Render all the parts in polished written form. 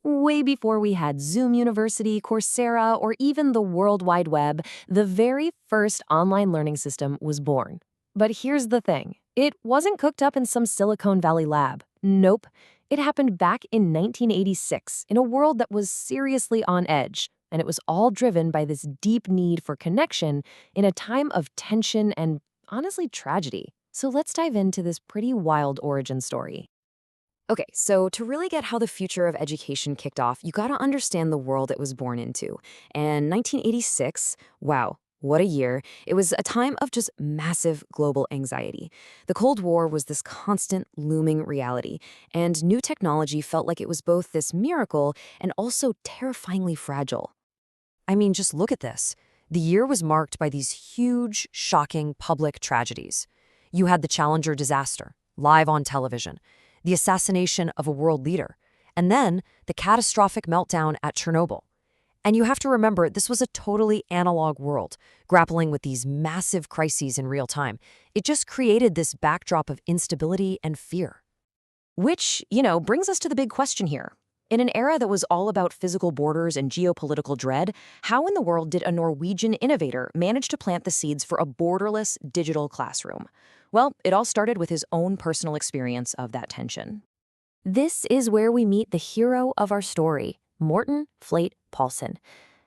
Way before we had Zoom University, Coursera, or even the World Wide Web, the very first online learning system was born. But here's the thing. It wasn't cooked up in some Silicon Valley lab. Nope. It happened back in 1986 in a world that was seriously on edge, and it was all driven by this deep need for connection in a time of tension and, honestly, tragedy. So let's dive into this pretty wild origin story. Okay, so to really get how the future of education kicked off, you gotta understand the world it was born into. And 1986, wow, what a year. It was a time of just massive global anxiety. The Cold War was this constant looming reality, and new technology felt like it was both this miracle and also terrifyingly fragile. I mean, just look at this. The year was marked by these huge, shocking public tragedies. You had the Challenger disaster, live on television, the assassination of a world leader, and then the catastrophic meltdown at Chernobyl. And you have to remember, this was a totally analog world, grappling with these massive crises in real time. It just created this backdrop of instability and fear. Which, brings us to the big question here. In an era that was all about physical borders and geopolitical dread, how in the world did a Norwegian innovator manage to plant the seeds for a borderless digital classroom? Well, it all started with his own personal experience of that tension. This is where we meet the hero of our story, Morten Flate Paulsen.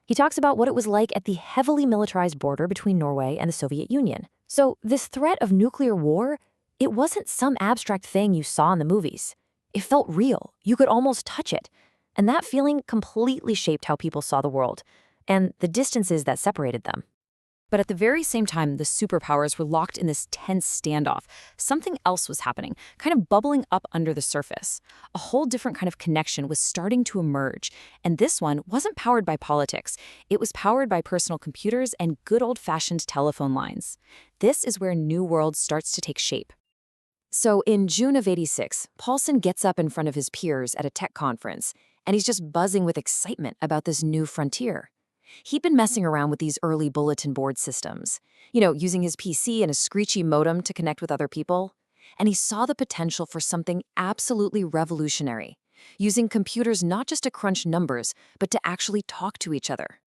He talks about what it was like at the heavily militarized border between Norway and the Soviet Union. So this threat of nuclear war, it wasn't some abstract thing you saw in the movies. It felt real. You could almost touch it. And that feeling completely shaped how people saw the world and the distances that separated them. But at the very same time, the superpowers were locked in this tense standoff. Something else was happening, kind of bubbling up under the surface. A whole different kind of connection was starting to emerge. And this one wasn't powered by politics. It was powered by personal computers and good old-fashioned telephone lines. This is where New World starts to take shape. So in June of '86, Paulsen gets up in front of his peers at a tech conference, and he's just buzzing with excitement about this new frontier. He'd been messing around with these early bulletin board systems, using his PC and a screechy modem to connect with other people. And he saw the potential for something absolutely revolutionary, using computers not just to crunch numbers, but to actually talk to each other.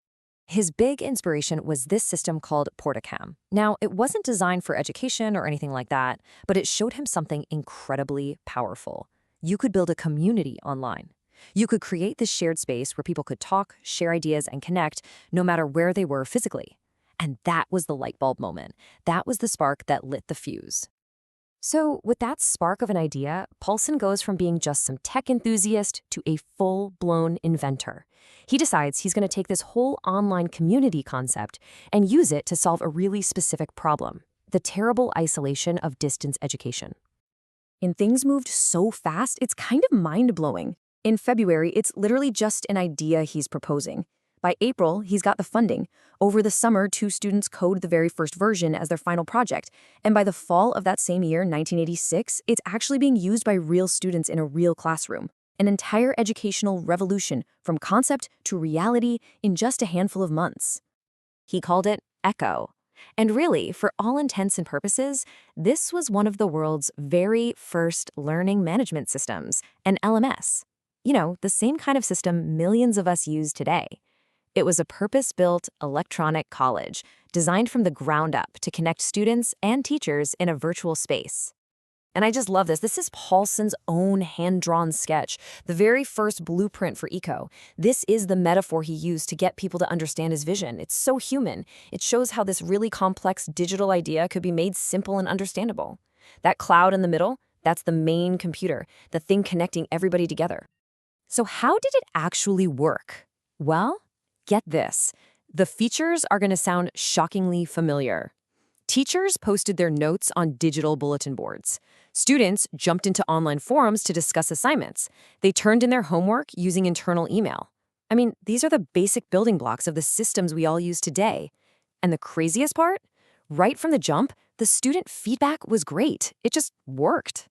His big inspiration was this system called Porticam. Now, it wasn't designed for education or anything like that, but it showed him something incredibly powerful. You could build a community online. You could create this shared space where people could talk, share ideas, and connect no matter where they were physically. And that was the light bulb moment. That was the spark that lit the fuse. So with that spark of an idea, Paulsen goes from being just some tech enthusiast to a full-blown inventor. He decides he's going to take this whole online community concept and use it to solve a really specific problem: the terrible isolation of distance education. And things moved so fast, it's kind of mind-blowing. In February, it's literally just an idea he's proposing. By April, he's got the funding. Over the summer, 2 students code the very first version as their final project. And by the fall of that same year, 1986, it's actually being used by real students in a real classroom. An entire educational revolution from concept to reality in just a handful of months. He called it EKKO. And really, for all intents and purposes, this was one of the world's very first learning management systems, an LMS. The same kind of system millions of us use today. It was a purpose-built electronic college designed from the ground up to connect students and teachers in a virtual space. And I just love this. This is Paulsen's own hand-drawn sketch, the very first blueprint for EKKO. This is the metaphor he used to get people to understand his vision. It's so human. It shows how this really complex digital idea could be made simple and understandable. That cloud in the middle, that's the main computer, the thing connecting everybody together. So how did it actually work? Well, get this. The features are going to sound shockingly familiar. Teachers posted their notes on digital bulletin boards. Students jumped into online forums to discuss assignments. They turned in their homework using internal email. I mean, these are the basic building blocks of the systems we all use today. And the craziest part? Right from the jump, the student feedback was great. It just worked.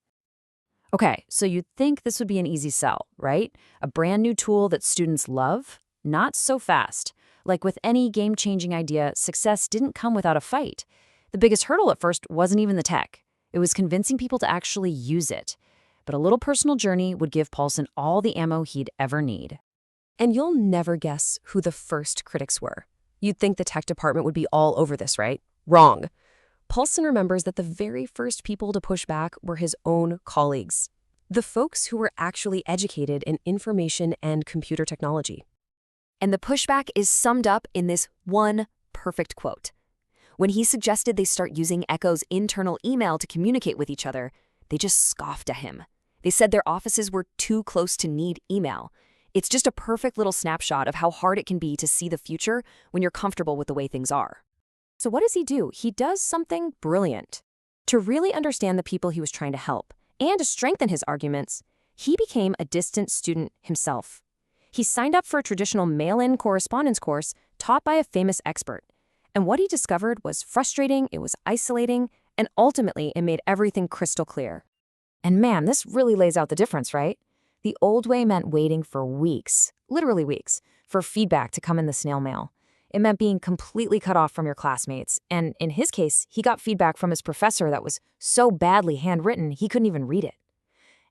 Okay, so you'd think this would be an easy sell, right? A brand new tool that students love? Not so fast. Like with any game-changing idea, success didn't come without a fight. The biggest hurdle at first wasn't even the tech. It was convincing people to actually use it. But a little personal journey would give Paulsen all the ammo he'd ever need. And you'll never guess who the first critics were. You'd think the tech department would be all over this, right? Wrong. Paulsen remembers that the very first people to push back were his own colleagues, the folks who were actually educated in information and computer technology. And the pushback is summed up in this one perfect quote. When he suggested they start using EKKO's internal email to communicate with each other, they just scoffed at him. They said their offices were too close to need email. It's just a perfect little snapshot of how hard it can be to see the future when you're comfortable with the way things are. So what does he do? He does something brilliant. To really understand the people he was trying to help, and to strengthen his arguments, he became a distant student himself. He signed up for a traditional mail-in correspondence course taught by a famous expert. And what he discovered was frustrating, it was isolating, and ultimately it made everything crystal clear. And man, this really lays out the difference, right? The old way meant waiting for weeks, literally weeks, for feedback to come in the snail mail. It meant being completely cut off from your classmates, and in his case, he got feedback from his professor that was so badly handwritten he couldn't even read it.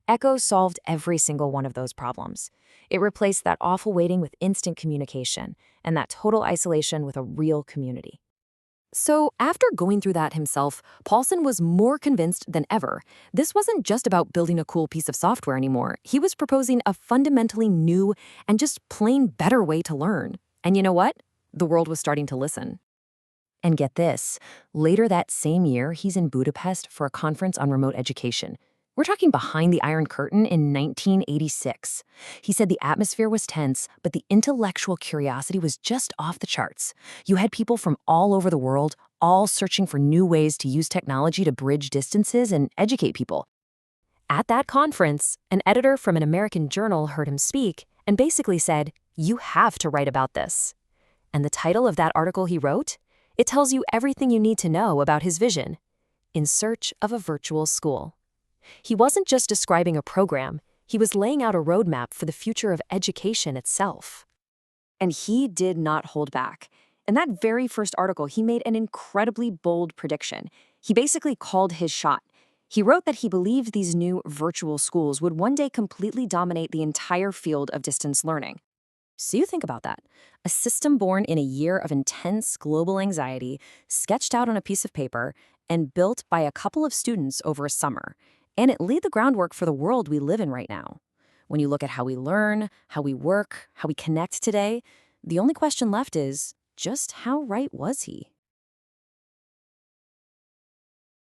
EKKO solved every single one of those problems. It replaced that awful waiting with instant communication, and that total isolation with a real community. So after going through that himself, Paulsen was more convinced than ever. This wasn't just about building a cool piece of software anymore. He was proposing a fundamentally new and just plain better way to learn. And you know what? The world was starting to listen. And get this, later that same year, he's in Budapest for a conference on remote education. We're talking behind the Iron Curtain in 1986. He said the atmosphere was tense, but the intellectual curiosity was just off the charts. You had people from all over the world, all searching for new ways to use technology to bridge distances and educate people. At that conference, an editor from an American journal heard him speak and basically said, "You have to write about this." And the title of that article he wrote? It tells you everything you need to know about his vision. In Search of a Virtual School. He wasn't just describing a program, he was laying out a roadmap for the future of education itself. And he did not hold back. In that very first article, he made an incredibly bold prediction. He basically called his shot. He wrote that he believed these new virtual schools would one day completely dominate the entire field of distance learning. So you think about that. A system born in a year of intense global anxiety, sketched out on a piece of paper, and built by a couple of students over a summer. And it laid the groundwork for the world we live in right now. When you look at how we learn, how we work, how we connect today, the only question left is, just how right was he?